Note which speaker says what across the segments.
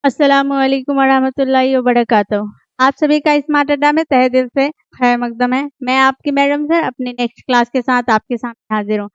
Speaker 1: अस्सलामुअलैकुम वरहमतुल्लाहि वबरकातुहू। आप सभी का स्मार्ट अड्डा में तहे दिल से खैर मकदम है। मैं आपकी मैडम सर अपनी नेक्स्ट क्लास के साथ आपके सामने हाजिर हूँ।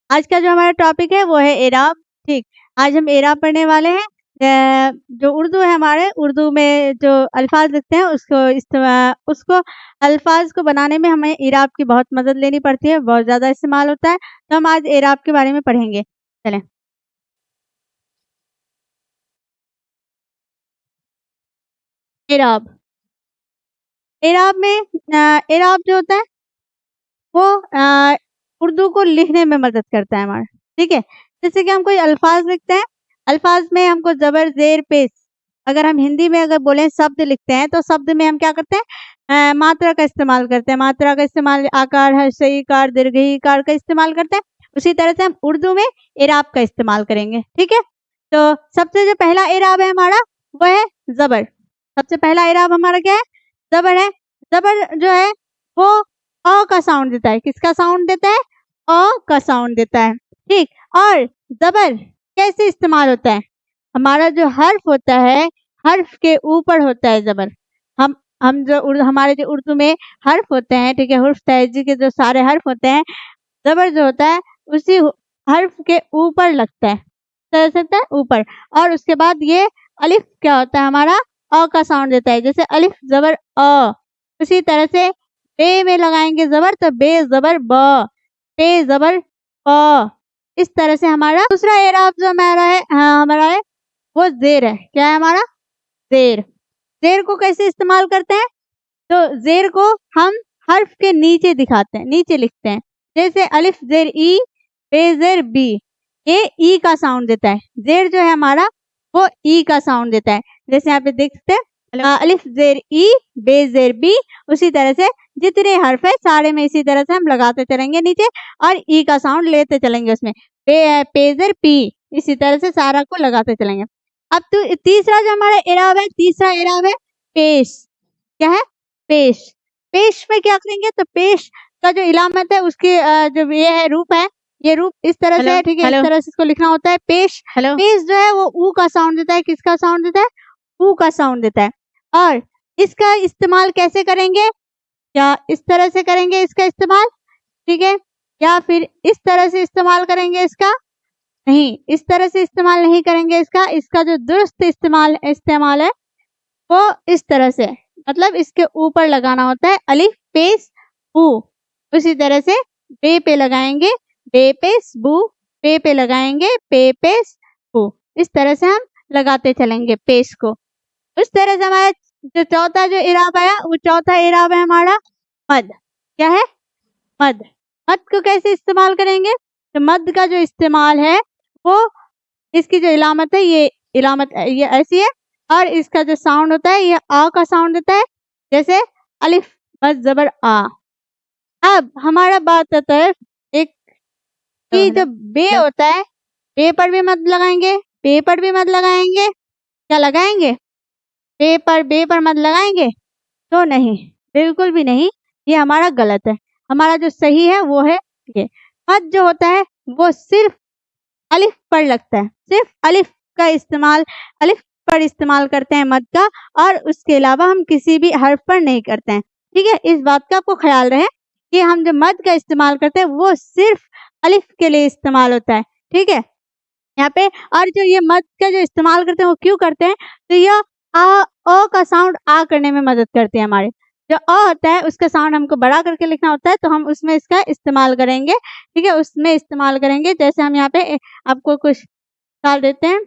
Speaker 1: आज का जो हमारा टॉपिक है वो है एराब। ठीक, आज हम एराब पढ़ने वाले हैं। जो उर्दू है हमारे उर्दू में जो अल्फाज लिखते हैं उसको अल्फाज को बनाने में हमें एराब की बहुत मदद लेनी पड़ती है, बहुत ज़्यादा इस्तेमाल होता है। तो हम आज एराब के बारे में पढ़ेंगे। चलें। एराब एराब में एराब जो होता है वो उर्दू को लिखने में मदद करता है हमारा। ठीक है, जैसे कि हम कोई अल्फाज लिखते हैं, अल्फाज में हमको जबर जेर पेश, अगर हम हिंदी में अगर बोले शब्द लिखते हैं तो शब्द में हम क्या करते हैं, मात्रा का इस्तेमाल करते हैं। मात्रा का इस्तेमाल आकार हर्षई कार दीर्घई कार का इस्तेमाल करते हैं। उसी तरह से हम उर्दू में एराब का इस्तेमाल करेंगे। ठीक है, तो सबसे जो पहला एराब है हमारा वो है जबर। सबसे पहला एराब हमारा क्या है, जबर है। जबर जो है वो अ का साउंड देता है। किसका साउंड देता है? अ का साउंड देता है। ठीक, और जबर कैसे इस्तेमाल होता है? हमारा जो हर्फ होता है, हर्फ के ऊपर होता है जबर। हम जो हमारे जो उर्दू में हर्फ होते हैं, ठीक है, हुर्फ तहजी के जो सारे हर्फ होते हैं, जबर जो होता है उसी हर्फ के ऊपर लगता है, तरह से होता है ऊपर। और उसके बाद ये अलिफ क्या होता है हमारा, अ का साउंड देता है। जैसे अलिफ जबर अ, उसी तरह से बे में लगाएंगे जबर तो बे जबर ब, पे जबर प। इस तरह से हमारा दूसरा एराब जो हमारा है वो जेर है। क्या है हमारा? जेर। जेर को कैसे इस्तेमाल करते हैं? तो जेर को हम हर्फ के नीचे दिखाते हैं, नीचे लिखते हैं। जैसे अलिफ जेर ई, बे जेर बी, ये ई का साउंड देता है। जेर जो है हमारा वो ई का साउंड देता है। जैसे यहाँ पे देख सकते हैं अलिफ जेर ई, बे जेर बी। उसी तरह से जितने हर्फ है सारे में इसी तरह से हम लगाते चलेंगे नीचे और ई का साउंड लेते चलेंगे उसमें। पे जेर पी, इसी तरह से सारा को लगाते चलेंगे। अब तो तीसरा जो हमारा एराब है, तीसरा एराब है पेश। क्या है? पेश। पेश में क्या करेंगे, तो पेश का जो इलामत है उसकी जो ये है रूप है, ये रूप इस तरह से है। ठीक है, इस तरह से इसको लिखना होता है पेश। पेश जो है वो ऊ का साउंड देता है। किसका साउंड देता है? ऊ का साउंड देता है। और इसका इस्तेमाल कैसे करेंगे? क्या इस तरह से करेंगे इसका इस्तेमाल? ठीक है, या फिर इस तरह से इस्तेमाल करेंगे इसका? नहीं, इस तरह से इस्तेमाल नहीं करेंगे इसका। इसका जो दुरुस्त इस्तेमाल है वो इस तरह से, मतलब इसके ऊपर लगाना होता है अलिफ पेश बू। उसी तरह से बे पे लगाएंगे बे पेश बू, पे लगाएंगे पे पेश बू। इस तरह से हम लगाते चलेंगे पेश को। उस तरह से हमारा जो चौथा जो इराब आया वो चौथा इराब है हमारा मद। क्या है? मद। मद को कैसे इस्तेमाल करेंगे? तो मद का जो इस्तेमाल है वो, इसकी जो इलामत है ये इलामत ये ऐसी है और इसका जो साउंड होता है ये आ का साउंड देता है। जैसे अलिफ मद जबर आ। अब हमारा बात आता है एक कि जो बे होता है, बे पर भी मद लगाएंगे, बे पर भी मद लगाएंगे। क्या लगाएंगे? बे पर मद लगाएंगे? तो नहीं, बिल्कुल भी नहीं, ये हमारा गलत है। हमारा जो सही है वो है ये, मद जो होता है वो सिर्फ अलिफ पर लगता है। सिर्फ अलिफ का इस्तेमाल, अलिफ पर इस्तेमाल करते हैं मद का, और उसके अलावा हम किसी भी हर्फ पर नहीं करते हैं। ठीक है, इस बात का आपको ख्याल रहे कि हम जो मद का इस्तेमाल करते हैं वो सिर्फ अलिफ के लिए इस्तेमाल होता है। ठीक है, यहाँ पे और जो ये मद का जो इस्तेमाल करते हैं वो क्यों करते हैं? तो यह आ अ का साउंड आ करने में मदद करती है। हमारे जो अ होता है उसका साउंड हमको बड़ा करके लिखना होता है, तो हम उसमें इसका इस्तेमाल करेंगे। ठीक है, उसमें इस्तेमाल करेंगे। जैसे हम यहाँ पे आपको कुछ मिसाल देते हैं,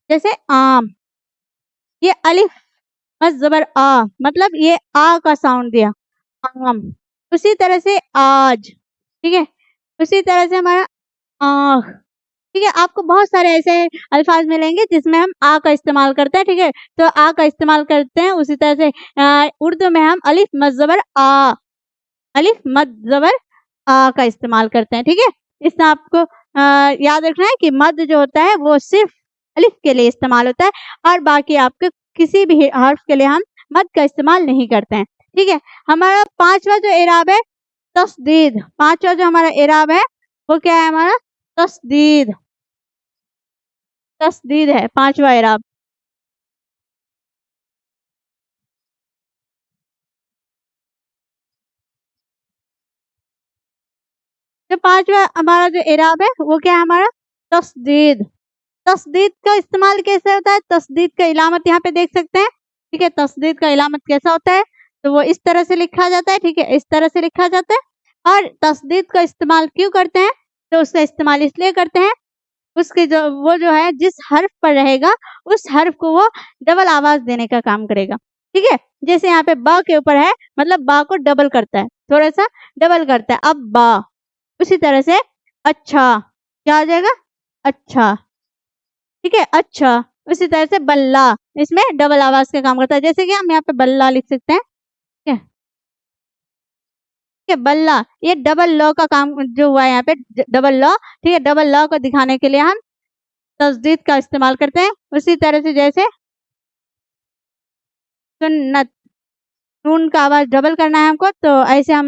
Speaker 1: जैसे आम, ये अलिफ बस जबर आ, मतलब ये आ का साउंड दिया आम। उसी तरह से आज। ठीक है, उसी तरह से हमारा आँख। ठीक है, आपको बहुत सारे ऐसे अल्फाज मिलेंगे जिसमें हम आ का इस्तेमाल करते हैं। ठीक है, तो आ का इस्तेमाल करते हैं। उसी तरह से उर्दू में हम अलिफ मद जबर आ, अलिफ मद जबर आ का इस्तेमाल करते हैं। ठीक है, इसमें आपको याद रखना है कि मद जो होता है वो सिर्फ अलिफ के लिए इस्तेमाल होता है और बाकी आपके किसी भी हर्फ के लिए हम मद का इस्तेमाल नहीं करते हैं। ठीक है, हमारा पांचवा जो एराब है तस्दीद। पांचवा जो हमारा एराब है वो क्या है हमारा? तस्दीद। तस्दीद है पांचवा एराब। जो पांचवा हमारा जो एराब है वो क्या है हमारा तस्दीद। तस्दीद का इस्तेमाल कैसे होता है, तस्दीद का इलामत यहाँ पे देख सकते हैं, ठीक है। तस्दीद का इलामत कैसा होता है, तो वो इस तरह से लिखा जाता है, ठीक है, इस तरह से लिखा जाता है। और तस्दीद का इस्तेमाल क्यों करते हैं, तो उसका इस्तेमाल इसलिए करते हैं उसके जो है जिस हर्फ पर रहेगा उस हर्फ को वो डबल आवाज देने का काम करेगा, ठीक है। जैसे यहाँ पे बा के ऊपर है, मतलब बा को डबल करता है, थोड़ा सा डबल करता है, अब बा। उसी तरह से अच्छा क्या हो जाएगा, अच्छा, ठीक है, अच्छा। उसी तरह से बल्ला, इसमें डबल आवाज का काम करता है, जैसे कि हम यहाँ पे बल्ला लिख सकते हैं, ठीक है, ठीक है, बल्ला। ये डबल लॉ का काम जो हुआ है यहाँ पे, डबल लॉ, ठीक है, डबल लॉ को दिखाने के लिए हम तस्दीद का इस्तेमाल करते हैं। उसी तरह से जैसे सुन्नत, नून का आवाज डबल करना है हमको, तो ऐसे हम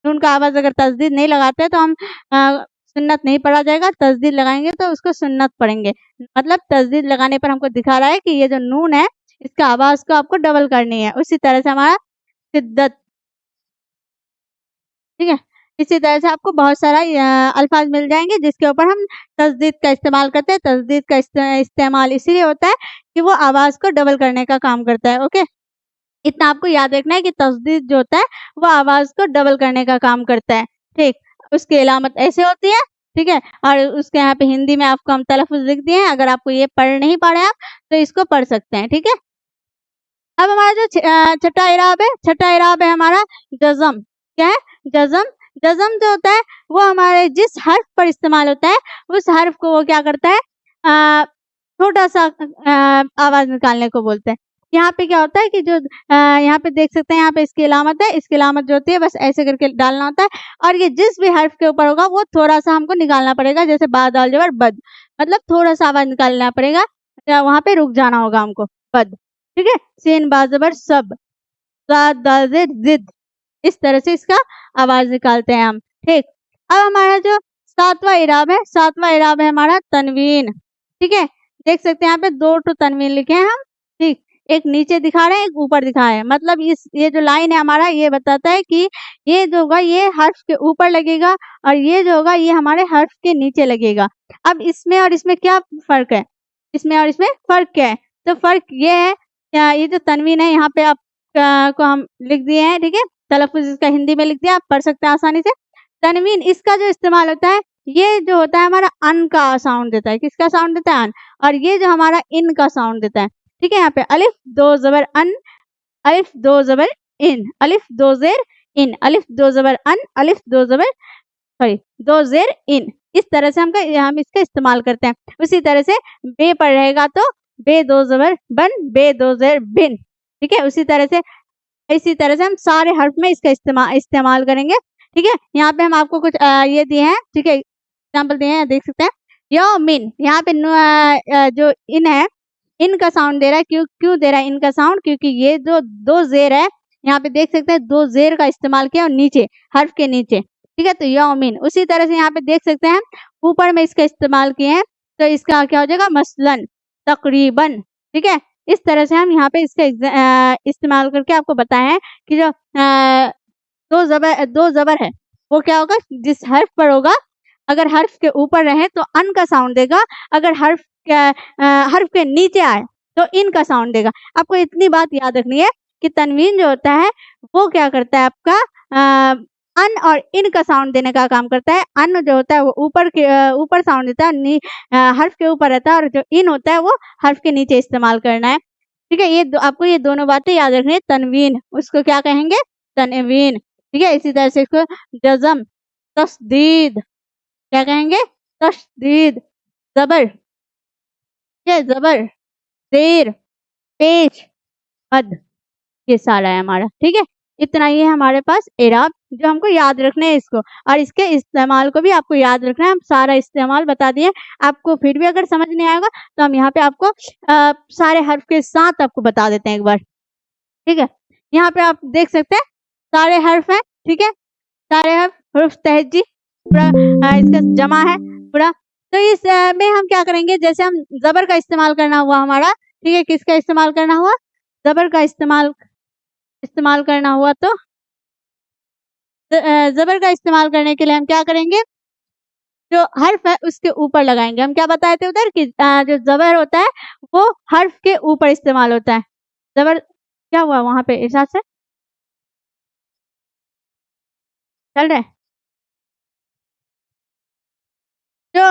Speaker 1: नून का आवाज अगर तस्दीद नहीं लगाते तो हम सुन्नत नहीं पढ़ा जाएगा, तस्दीद लगाएंगे तो उसको सुन्नत पढ़ेंगे। मतलब तस्दीद लगाने पर हमको दिखा रहा है कि ये जो नून है इसका आवाज को आपको डबल करनी है। उसी तरह से हमारा शिद्दत, ठीक है। इसी तरह से आपको बहुत सारा अल्फाज मिल जाएंगे जिसके ऊपर हम तस्दीद का इस्तेमाल करते हैं। तस्दीद का इस्तेमाल इसीलिए होता है कि वो आवाज को डबल करने का काम करता है। ओके, इतना आपको याद रखना है कि तस्दीद जो होता है वो आवाज को डबल करने का काम करता है, ठीक। उसकी इलामत ऐसे होती है, ठीक है। और उसके यहाँ पे हिंदी में आपको हम तलफ़ुज़ लिख दिए हैं, अगर आपको ये पढ़ नहीं पा रहे आप तो इसको पढ़ सकते हैं, ठीक है। अब हमारा जो छठा इराब है, छठा इराब है हमारा जज़म। क्या है, जज़म। जज़म जो होता है वो हमारे जिस हर्फ पर इस्तेमाल होता है उस हर्फ को वो क्या करता है, छोटा सा आवाज निकालने को बोलते हैं। यहाँ पे क्या होता है कि जो यहाँ पे देख सकते हैं, यहाँ पे इसकी इलामत है, इसकी इलामत जो होती है बस ऐसे करके डालना होता है। और ये जिस भी हर्फ के ऊपर होगा वो थोड़ा सा हमको निकालना पड़ेगा, जैसे बा दाल ज़बर बद, मतलब थोड़ा सा आवाज निकालना पड़ेगा, वहाँ पे रुक जाना होगा हमको, बद, ठीक है। सीन बा ज़बर सब, ज़ाद दाल ज़ेर ज़िद, इस तरह से इसका आवाज निकालते हैं हम, ठीक। अब हमारा जो सातवां इराब है, सातवां इराब है हमारा तनवीन, ठीक है। देख सकते हैं यहाँ पे दो तो तनवीन लिखे हैं हम, ठीक। एक नीचे दिखा रहे हैं, एक ऊपर दिखा रहे हैं, मतलब ये जो लाइन है हमारा ये बताता है कि ये जो होगा ये हर्फ के ऊपर लगेगा और ये जो होगा ये हमारे हर्फ के नीचे लगेगा। अब इसमें और इसमें क्या फर्क है, इसमें और इसमें फर्क क्या है, तो फर्क ये है, ये जो तनवीन है यहाँ पे आप को हम लिख दिए हैं, ठीक है। तलफ़ुज़ इसका हिंदी में लिख दिया, आप पढ़ सकते हैं आसानी से। तनवीन इसका जो इस्तेमाल होता है ये जो होता है हमारा अन का साउंड देता है, किसका साउंड देता है, अन। और ये जो हमारा इन का साउंड देता है, ठीक है। यहाँ पे अलिफ दो ज़बर अन, अलिफ दो ज़बर इन, अलिफ दो ज़ेर इन, अलिफ दो ज़बर अन, अलिफ दो ज़बर सॉरी दो ज़ेर इन, इस तरह से हम इसका इस्तेमाल करते हैं। उसी तरह से बे पर रहेगा तो बे दो ज़बर बन, बे दो ज़ेर बिन, ठीक है। उसी तरह से इसी तरह से हम सारे हर्फ में इसका इस्तेमाल करेंगे, ठीक है। यहाँ पे हम आपको कुछ ये दिए हैं, ठीक है, एग्जाम्पल दिए हैं, देख सकते हैं। यौमिन, यहाँ पे जो इन है, इन का साउंड दे रहा है, क्यों दे रहा है इन का साउंड, क्योंकि ये जो दो जेर है यहाँ पे देख सकते हैं, दो जेर का इस्तेमाल किया और नीचे हर्फ के नीचे, ठीक है, तो यौमिन। उसी तरह से यहाँ पे देख सकते हैं ऊपर में इसका इस्तेमाल किए हैं, तो इसका क्या हो जाएगा, मसलन, तकरीबन, ठीक है। इस तरह से हम यहाँ पे इसका इस्तेमाल करके आपको बताए हैं कि जो दो ज़बर है वो क्या होगा, जिस हर्फ पर होगा अगर हर्फ के ऊपर रहे तो अन का साउंड देगा, अगर हर्फ के नीचे आए तो इन का साउंड देगा। आपको इतनी बात याद रखनी है कि तनवीन जो होता है वो क्या करता है, आपका अन और इन का साउंड देने का काम करता है। अन जो होता है वो ऊपर साउंड देता है, हर्फ के ऊपर रहता है, और जो इन होता है वो हर्फ के नीचे इस्तेमाल करना है, ठीक है। ये आपको ये दोनों बातें याद रखनी है। तनवीन उसको क्या कहेंगे, तनवीन, ठीक है। इसी तरह से इसको जज़म, तस्दीद क्या कहेंगे, तस्दीद, ज़बर, ठीक है, ज़बर, ज़ेर, पेश, मद, ये सारा है हमारा, ठीक है। इतना ही है हमारे पास एराब जो हमको याद रखने हैं इसको, और इसके इस्तेमाल को भी आपको याद रखना है। हम सारा इस्तेमाल बता दिए, आपको फिर भी अगर समझ नहीं आएगा तो हम यहाँ पे आपको सारे हर्फ के साथ आपको बता देते हैं एक बार, ठीक है। यहाँ पे आप देख सकते हैं सारे हर्फ हैं, ठीक है, सारे हर्फ, हुर्फ तहज्जी पूरा इसका जमा है पूरा। तो इस में हम क्या करेंगे, जैसे हम ज़बर का इस्तेमाल करना हुआ हमारा, ठीक है, किसका इस्तेमाल करना हुआ, ज़बर का इस्तेमाल करना हुआ, तो ज़बर का इस्तेमाल करने के लिए हम क्या करेंगे, जो हर्फ है उसके ऊपर लगाएंगे। हम क्या बताए थे उधर कि जो जबर होता है वो हर्फ के ऊपर इस्तेमाल होता है। जबर क्या हुआ वहां पे इरशाद से चल रहा है। जो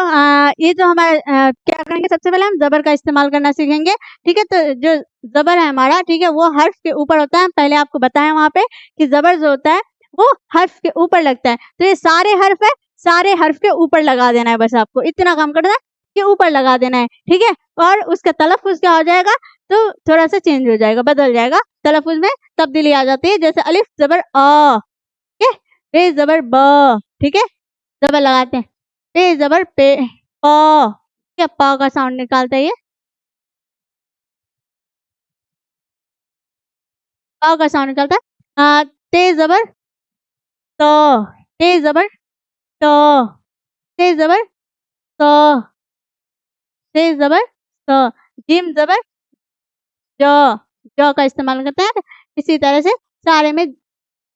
Speaker 1: ये जो हमारे क्या करेंगे, सबसे पहले हम जबर का इस्तेमाल करना सीखेंगे। ठीक है, तो जो जबर है हमारा, ठीक है, वो हर्फ के ऊपर होता है। पहले आपको बताया वहां पे कि जबर जो होता है वो हर्फ के ऊपर लगता है। तो ये सारे हर्फ है, सारे हर्फ के ऊपर लगा देना है, बस आपको इतना काम करना है कि ऊपर लगा देना है। ठीक है, और उसका तलफ़ुज़ क्या हो जाएगा, तो थोड़ा सा चेंज हो जाएगा, बदल जाएगा, तलफ़ुज़ में तब्दीली आ जाती है। जैसे अलिफ जबर अ, ठीक है, बे जबर ब, ठीक है, जबर लगाते हैं, पे जबर पे, प, क्या प का साउंड निकालता है ये, प का साउंड निकालता है। ते जबर त, ते जबर त, ते जबर त, ते जबर त, जिम जबर ज का इस्तेमाल करते हैं। इसी तरह से सारे में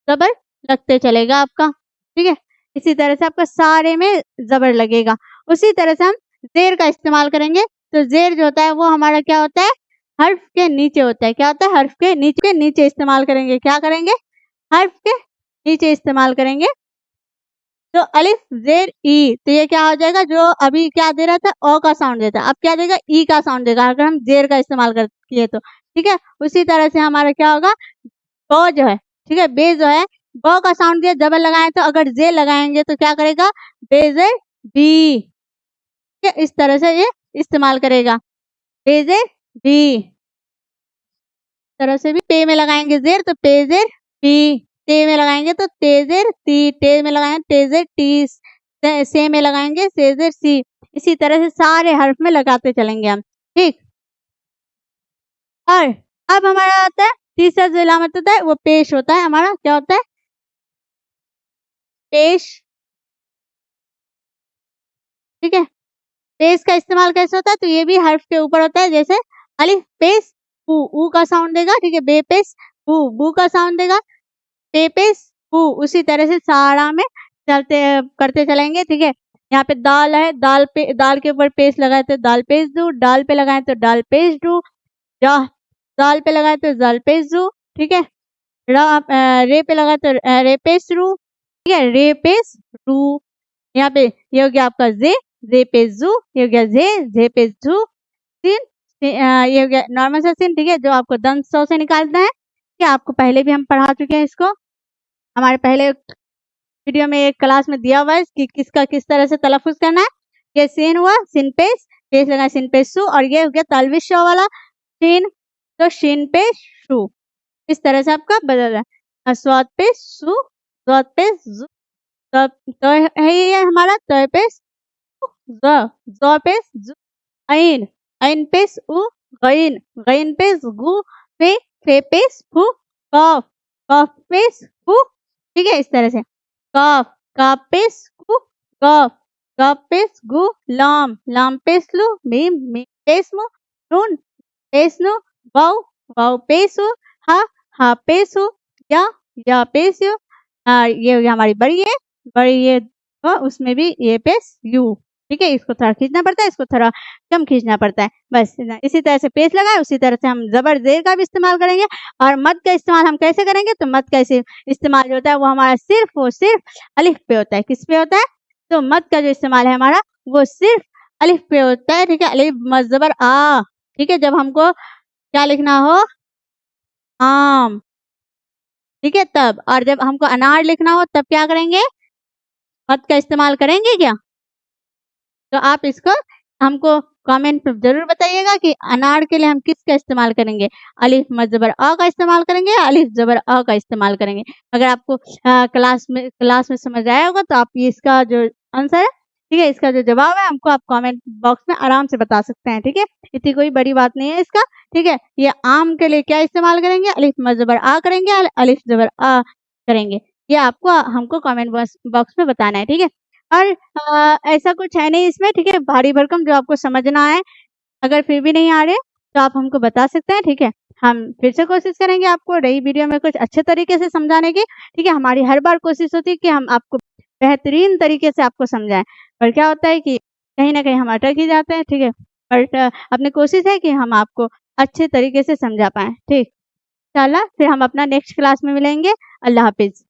Speaker 1: जबर लगते चलेगा आपका। ठीक है, इसी तरह से आपका सारे में जबर लगेगा। उसी तरह से हम ज़ेर का इस्तेमाल करेंगे। तो ज़ेर जो होता है वो हमारा क्या होता है, हर्फ के नीचे होता है। क्या होता है, हर्फ के नीचे इस्तेमाल करेंगे। क्या करेंगे, हर्फ के नीचे इस्तेमाल करेंगे। तो अलिफ ज़ेर ई, तो ये क्या हो जाएगा, जो अभी क्या दे रहा था, अ का साउंड देता है, अब क्या देगा, ई का साउंड देगा अगर हम ज़ेर का इस्तेमाल किए तो। ठीक है, उसी तरह से हमारा क्या होगा, ब जो है, ठीक है, बे जो है, ब का साउंड दिया, जबर लगाए तो अगर जे लगाएंगे तो क्या करेगा, बेजे बी। ठीक है, इस तरह से ये इस्तेमाल करेगा, बेजे बी। तरह से भी पे में लगाएंगे जेर तो पेजेर पी, ते में लगाएंगे तो तेजेर ती, टे में लगाएंगे तेजेर टी, से में लगाएंगे सेजेर सी। इसी तरह से सारे हर्फ में लगाते चलेंगे हम। ठीक, और अब हमारा आता है तीसरा जो इलामत होता है वो पेश होता है हमारा। क्या होता है, पेश। ठीक है, पेश का इस्तेमाल कैसे होता है, तो ये भी हर्फ के ऊपर होता है। जैसे अलिफ पेश ऊ, ऊ का साउंड देगा। ठीक है, बे पेश बू, बू का साउंड देगा, पे पेश बू। उसी तरह से सारा में चलते करते चलेंगे। ठीक है, यहाँ पे दाल है, दाल पे, दाल के ऊपर पेश लगाए तो दाल पेश दू, डाल पे लगाए तो डाल पेश डू, जा दाल पे लगाए तो जाल पेश दू। ठीक है, रे पे लगाए तो रे पेश रू। ठीक है, रे पेश रू। यहाँ पे ये हो गया आपका जे पे जू, ये हो गया जे पे जू। सीन, ये हो गया नॉर्मल सा सीन। ठीक है, जो आपको दंत सौ से निकालना है, ये आपको पहले भी हम पढ़ा चुके हैं इसको, हमारे पहले वीडियो में एक क्लास में दिया हुआ है कि किसका किस तरह से तलफ़ुज़ करना है। ये सीन हुआ, सिन पेश, पेश लगा सिन पेश सु, और ये हो गया तलविश शो वाला सीन, तो शिन पेश शु। इस तरह से आपका बदल रहा है, स्वाद पेश सु, स्वाद पेश जु, तो है ये हमारा तो पेश ज पेश जु, ऐन, ऐन पेश उ, गईन, गईन पेश गु, फे पेश फु, कफ, कफ पेश फु। ठीक है, इस तरह से कफ, कफ पेश कु, कफ, कफ पेश गु, लाम, लाम पेश लु, मीम, मीम पेश मु, नून पेश नु, वाव, वाव पेश उ, हा पेश उ, या पेश यू। ये हो गया हमारी बड़ी है, बड़ी ये उसमें भी ये पेश यू। ठीक है, इसको थोड़ा खींचना पड़ता है, इसको थोड़ा कम खींचना पड़ता है, बस इसी तरह से पेश लगाए। उसी तरह से हम जबर जेर का भी इस्तेमाल करेंगे। और मद का इस्तेमाल हम कैसे करेंगे, तो मद का इस्तेमाल जो होता है वो हमारा सिर्फ और सिर्फ अलिफ पे होता है। किस पे होता है, तो मद का जो इस्तेमाल है हमारा वो सिर्फ अलिफ पे होता है। ठीक है, अलिफ मद जबर आ। ठीक है, जब हमको क्या लिखना हो, आम। ठीक है, तब, और जब हमको अनार लिखना हो तब क्या करेंगे, मद का इस्तेमाल करेंगे क्या। तो आप इसको हमको कमेंट में ज़रूर बताइएगा कि अनार के लिए हम किसका इस्तेमाल करेंगे, अलिफ मद ज़बर अ का इस्तेमाल करेंगे या अलिफ ज़बर अ का इस्तेमाल करेंगे। अगर आपको क्लास में समझ आया होगा तो आप ये इसका जो आंसर है, ठीक है, इसका जो जवाब है हमको आप कमेंट बॉक्स में आराम से बता सकते हैं। ठीक है, इतनी कोई बड़ी बात नहीं है इसका। ठीक है, ये आम के लिए क्या इस्तेमाल करेंगे, अलिफ मद ज़बर आ करेंगे, अलिफ ज़बर अ करेंगे। ये आपको हमको कमेंट बॉक्स में बताना है। ठीक है, और ऐसा कुछ है नहीं इसमें। ठीक है, भारी भरकम जो आपको समझना है, अगर फिर भी नहीं आ रहे तो आप हमको बता सकते हैं। ठीक है, हम फिर से कोशिश करेंगे आपको नई वीडियो में कुछ अच्छे तरीके से समझाने की। ठीक है, हमारी हर बार कोशिश होती है कि हम आपको बेहतरीन तरीके से आपको समझाएँ। पर क्या होता है कि कहीं न कहीं हम अटक ही जाते हैं, ठीक है? बट अपनी कोशिश है कि हम आपको अच्छे तरीके से समझा पाएँ, ठीक? इंशाल्लाह फिर हम अपना नेक्स्ट क्लास में मिलेंगे। अल्लाह हाफ़िज़।